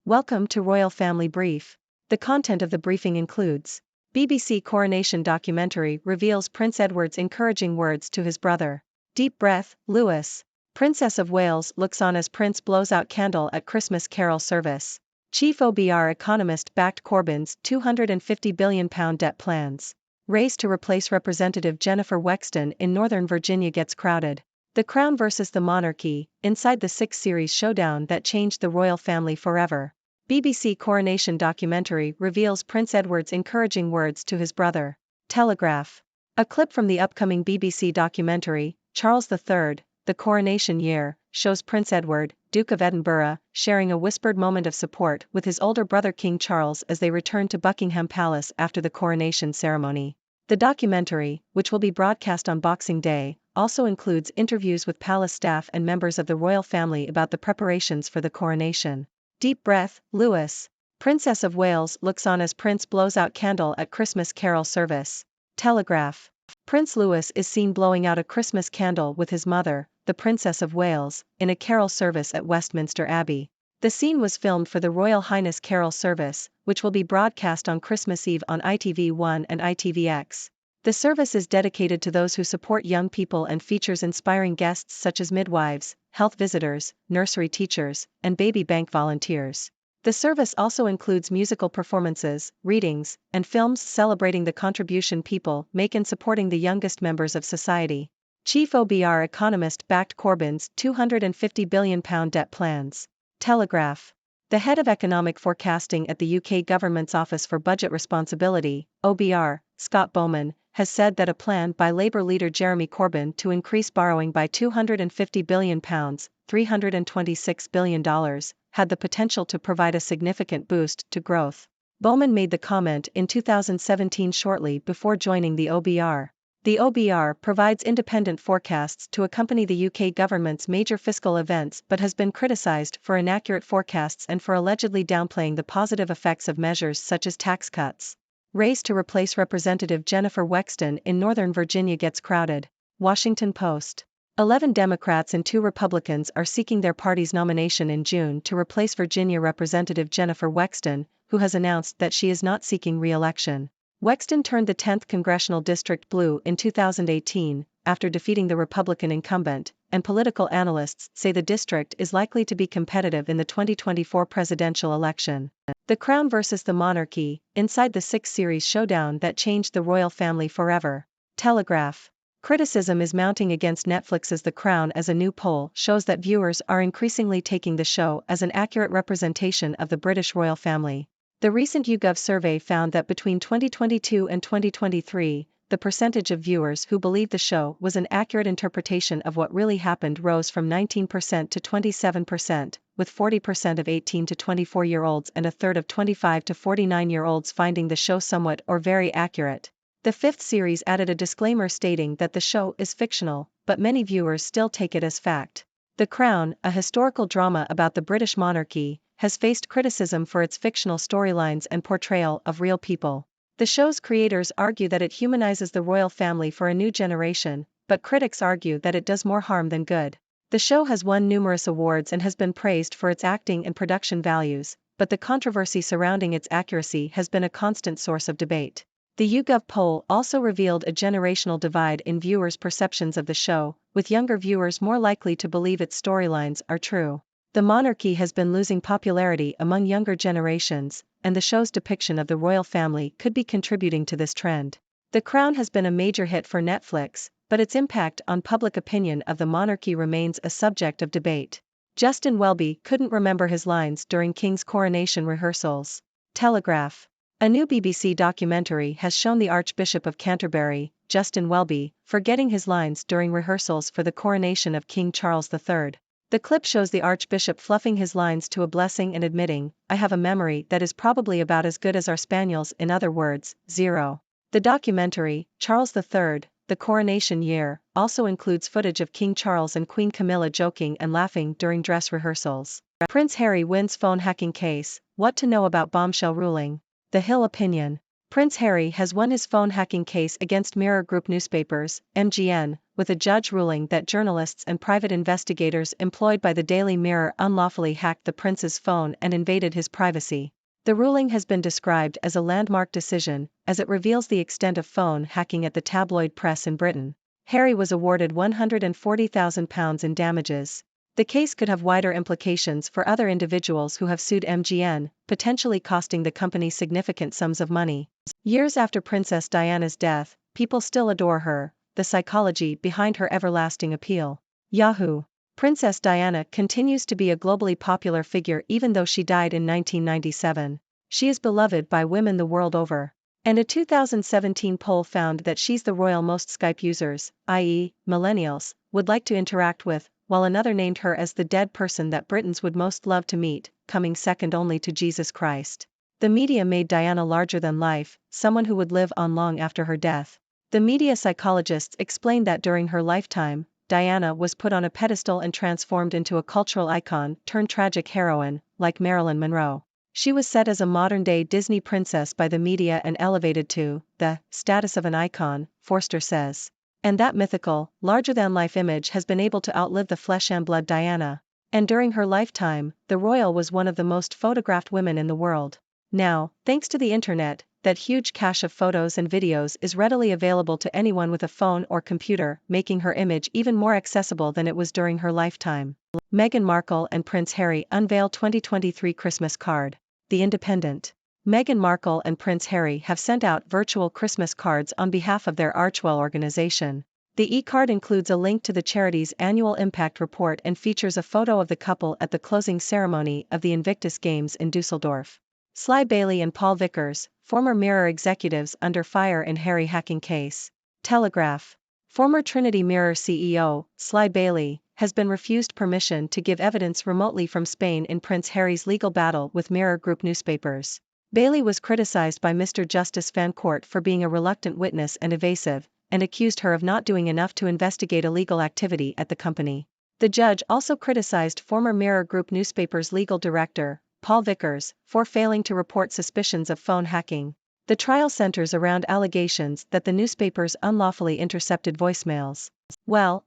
Welcome to Royal Family Brief. The content of the briefing includes BBC Coronation documentary reveals Prince Edward's encouraging words to his brother. Deep breath, Lewis. Princess of Wales looks on as Prince blows out candle at Christmas carol service. Chief OBR economist backed Corbyn's £250 billion debt plans. Race to replace Representative Jennifer Wexton in Northern Virginia gets crowded. The Crown versus the Monarchy, inside the 6-series showdown that changed the royal family forever. BBC Coronation documentary reveals Prince Edward's encouraging words to his brother. Telegraph. A clip from the upcoming BBC documentary, Charles III, The Coronation Year, shows Prince Edward, Duke of Edinburgh, sharing a whispered moment of support with his older brother King Charles as they return to Buckingham Palace after the coronation ceremony. The documentary, which will be broadcast on Boxing Day, also includes interviews with palace staff and members of the royal family about the preparations for the coronation. Deep breath, Lewis. Princess of Wales looks on as Prince blows out candle at Christmas carol service. Telegraph. Prince Louis is seen blowing out a Christmas candle with his mother, the Princess of Wales, in a carol service at Westminster Abbey. The scene was filmed for the Royal Highness Carol Service, which will be broadcast on Christmas Eve on ITV1 and ITVX. The service is dedicated to those who support young people and features inspiring guests such as midwives, health visitors, nursery teachers, and baby bank volunteers. The service also includes musical performances, readings, and films celebrating the contribution people make in supporting the youngest members of society. Chief OBR economist backed Corbyn's £250 billion debt plans. Telegraph. The head of economic forecasting at the UK government's Office for Budget Responsibility, OBR, Scott Bowman, has said that a plan by Labour leader Jeremy Corbyn to increase borrowing by £250 billion, $326 billion, had the potential to provide a significant boost to growth. Bowman made the comment in 2017 shortly before joining the OBR. The OBR provides independent forecasts to accompany the UK government's major fiscal events but has been criticised for inaccurate forecasts and for allegedly downplaying the positive effects of measures such as tax cuts. Race to replace Representative Jennifer Wexton in Northern Virginia gets crowded. Washington Post. 11 Democrats and 2 Republicans are seeking their party's nomination in June to replace Virginia Representative Jennifer Wexton, who has announced that she is not seeking re-election. Wexton turned the 10th Congressional District blue in 2018, after defeating the Republican incumbent, and political analysts say the district is likely to be competitive in the 2024 presidential election. The Crown versus the Monarchy, inside the 6-series showdown that changed the royal family forever. Telegraph. Criticism is mounting against Netflix's The Crown as a new poll shows that viewers are increasingly taking the show as an accurate representation of the British royal family. The recent YouGov survey found that between 2022 and 2023, the percentage of viewers who believed the show was an accurate interpretation of what really happened rose from 19% to 27%, with 40% of 18 to 24-year-olds and a third of 25 to 49-year-olds finding the show somewhat or very accurate. The 5th series added a disclaimer stating that the show is fictional, but many viewers still take it as fact. The Crown, a historical drama about the British monarchy, has faced criticism for its fictional storylines and portrayal of real people. The show's creators argue that it humanizes the royal family for a new generation, but critics argue that it does more harm than good. The show has won numerous awards and has been praised for its acting and production values, but the controversy surrounding its accuracy has been a constant source of debate. The YouGov poll also revealed a generational divide in viewers' perceptions of the show, with younger viewers more likely to believe its storylines are true. The monarchy has been losing popularity among younger generations, and the show's depiction of the royal family could be contributing to this trend. The Crown has been a major hit for Netflix, but its impact on public opinion of the monarchy remains a subject of debate. Justin Welby couldn't remember his lines during King's coronation rehearsals. Telegraph. A new BBC documentary has shown the Archbishop of Canterbury, Justin Welby, forgetting his lines during rehearsals for the coronation of King Charles III. The clip shows the Archbishop fluffing his lines to a blessing and admitting, "I have a memory that is probably about as good as our spaniel's, in other words, zero." The documentary, Charles III, The Coronation Year, also includes footage of King Charles and Queen Camilla joking and laughing during dress rehearsals. Prince Harry wins phone hacking case, what to know about bombshell ruling. The Hill opinion. Prince Harry has won his phone hacking case against Mirror Group newspapers, MGN, with a judge ruling that journalists and private investigators employed by the Daily Mirror unlawfully hacked the prince's phone and invaded his privacy. The ruling has been described as a landmark decision, as it reveals the extent of phone hacking at the tabloid press in Britain. Harry was awarded £140,000 in damages. The case could have wider implications for other individuals who have sued MGN, potentially costing the company significant sums of money. Years after Princess Diana's death, people still adore her, the psychology behind her everlasting appeal. Yahoo! Princess Diana continues to be a globally popular figure even though she died in 1997. She is beloved by women the world over. And a 2017 poll found that she's the royal most Skype users, i.e., millennials, would like to interact with, while another named her as the dead person that Britons would most love to meet, coming second only to Jesus Christ. The media made Diana larger than life, someone who would live on long after her death. The media psychologists explained that during her lifetime, Diana was put on a pedestal and transformed into a cultural icon turned tragic heroine, like Marilyn Monroe. She was set as a modern-day Disney princess by the media and elevated to the status of an icon, Forster says. And that mythical, larger-than-life image has been able to outlive the flesh-and-blood Diana. And during her lifetime, the royal was one of the most photographed women in the world. Now, thanks to the internet, that huge cache of photos and videos is readily available to anyone with a phone or computer, making her image even more accessible than it was during her lifetime. Meghan Markle and Prince Harry unveil 2023 Christmas card. The Independent. Meghan Markle and Prince Harry have sent out virtual Christmas cards on behalf of their Archewell organization. The e-card includes a link to the charity's annual impact report and features a photo of the couple at the closing ceremony of the Invictus Games in Dusseldorf. Sly Bailey and Paul Vickers, former Mirror executives under fire in Harry hacking case. Telegraph. Former Trinity Mirror CEO, Sly Bailey, has been refused permission to give evidence remotely from Spain in Prince Harry's legal battle with Mirror Group newspapers. Bailey was criticized by Mr. Justice Fancourt for being a reluctant witness and evasive, and accused her of not doing enough to investigate illegal activity at the company. The judge also criticized former Mirror Group newspaper's legal director, Paul Vickers, for failing to report suspicions of phone hacking. The trial centers around allegations that the newspapers unlawfully intercepted voicemails. Well,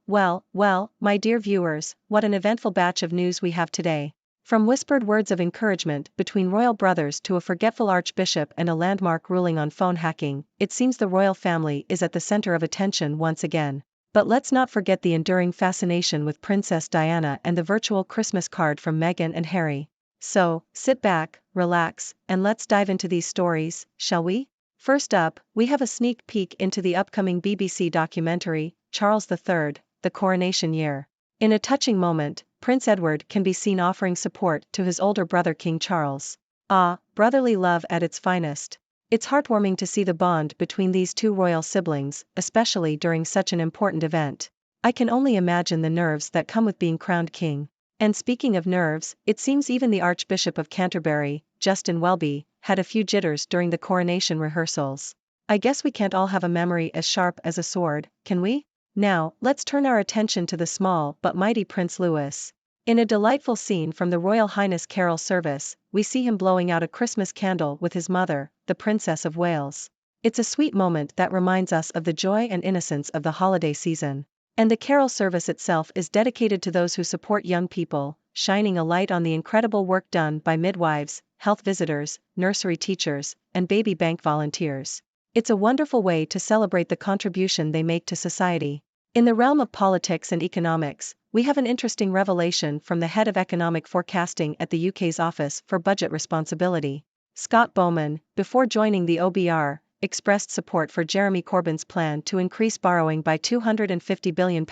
my dear viewers, what an eventful batch of news we have today. From whispered words of encouragement between royal brothers to a forgetful archbishop and a landmark ruling on phone hacking, it seems the royal family is at the center of attention once again. But let's not forget the enduring fascination with Princess Diana and the virtual Christmas card from Meghan and Harry. So, sit back, relax, and let's dive into these stories, shall we? First up, we have a sneak peek into the upcoming BBC documentary, Charles III, The Coronation Year. In a touching moment, Prince Edward can be seen offering support to his older brother King Charles. Ah, brotherly love at its finest. It's heartwarming to see the bond between these two royal siblings, especially during such an important event. I can only imagine the nerves that come with being crowned king. And speaking of nerves, it seems even the Archbishop of Canterbury, Justin Welby, had a few jitters during the coronation rehearsals. I guess we can't all have a memory as sharp as a sword, can we? Now, let's turn our attention to the small but mighty Prince Louis. In a delightful scene from the Royal Highness Carol service, we see him blowing out a Christmas candle with his mother, the Princess of Wales. It's a sweet moment that reminds us of the joy and innocence of the holiday season. And the carol service itself is dedicated to those who support young people, shining a light on the incredible work done by midwives, health visitors, nursery teachers, and baby bank volunteers. It's a wonderful way to celebrate the contribution they make to society. In the realm of politics and economics, we have an interesting revelation from the head of economic forecasting at the UK's Office for Budget Responsibility. Scott Bowman, before joining the OBR, expressed support for Jeremy Corbyn's plan to increase borrowing by £250 billion.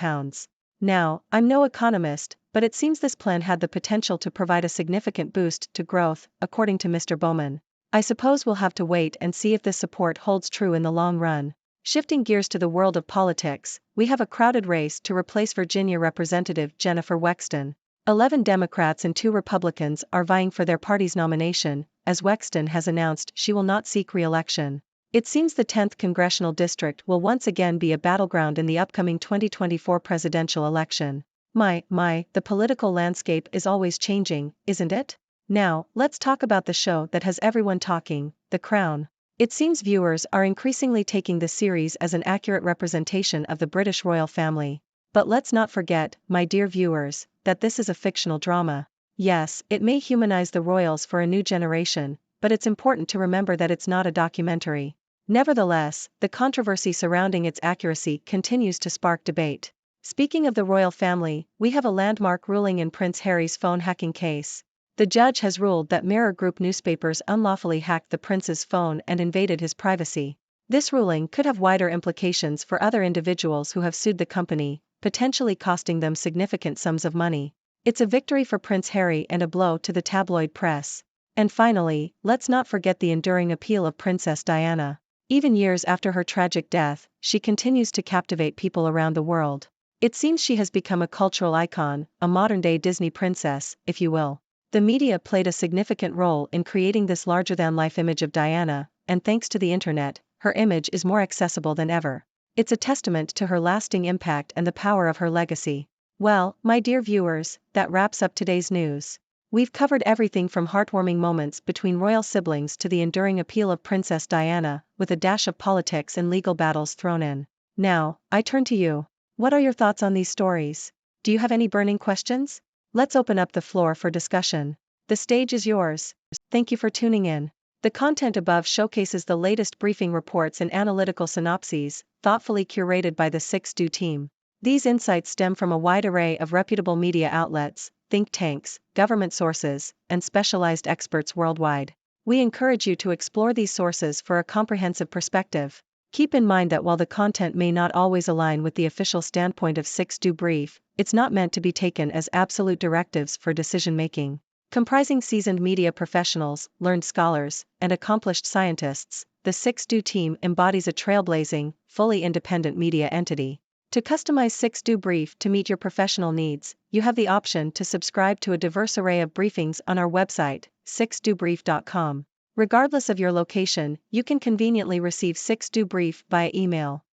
Now, I'm no economist, but it seems this plan had the potential to provide a significant boost to growth, according to Mr. Bowman. I suppose we'll have to wait and see if this support holds true in the long run. Shifting gears to the world of politics, we have a crowded race to replace Virginia Representative Jennifer Wexton. 11 Democrats and 2 Republicans are vying for their party's nomination, as Wexton has announced she will not seek re-election. It seems the 10th congressional district will once again be a battleground in the upcoming 2024 presidential election. The political landscape is always changing, isn't it? Now, let's talk about the show that has everyone talking, The Crown. It seems viewers are increasingly taking the series as an accurate representation of the British royal family. But let's not forget, my dear viewers, that this is a fictional drama. Yes, it may humanize the royals for a new generation, but it's important to remember that it's not a documentary. Nevertheless, the controversy surrounding its accuracy continues to spark debate. Speaking of the royal family, we have a landmark ruling in Prince Harry's phone hacking case. The judge has ruled that Mirror Group newspapers unlawfully hacked the prince's phone and invaded his privacy. This ruling could have wider implications for other individuals who have sued the company, potentially costing them significant sums of money. It's a victory for Prince Harry and a blow to the tabloid press. And finally, let's not forget the enduring appeal of Princess Diana. Even years after her tragic death, she continues to captivate people around the world. It seems she has become a cultural icon, a modern-day Disney princess, if you will. The media played a significant role in creating this larger-than-life image of Diana, and thanks to the internet, her image is more accessible than ever. It's a testament to her lasting impact and the power of her legacy. Well, my dear viewers, that wraps up today's news. We've covered everything from heartwarming moments between royal siblings to the enduring appeal of Princess Diana, with a dash of politics and legal battles thrown in. Now, I turn to you. What are your thoughts on these stories? Do you have any burning questions? Let's open up the floor for discussion. The stage is yours. Thank you for tuning in. The content above showcases the latest briefing reports and analytical synopses, thoughtfully curated by the 6Do team. These insights stem from a wide array of reputable media outlets, think tanks, government sources, and specialized experts worldwide. We encourage you to explore these sources for a comprehensive perspective. Keep in mind that while the content may not always align with the official standpoint of 6Do Brief, it's not meant to be taken as absolute directives for decision-making. Comprising seasoned media professionals, learned scholars, and accomplished scientists, the 6Do team embodies a trailblazing, fully independent media entity. To customize 6Do Brief to meet your professional needs, you have the option to subscribe to a diverse array of briefings on our website, 6dobrief.com. Regardless of your location, you can conveniently receive 6Do Brief via email.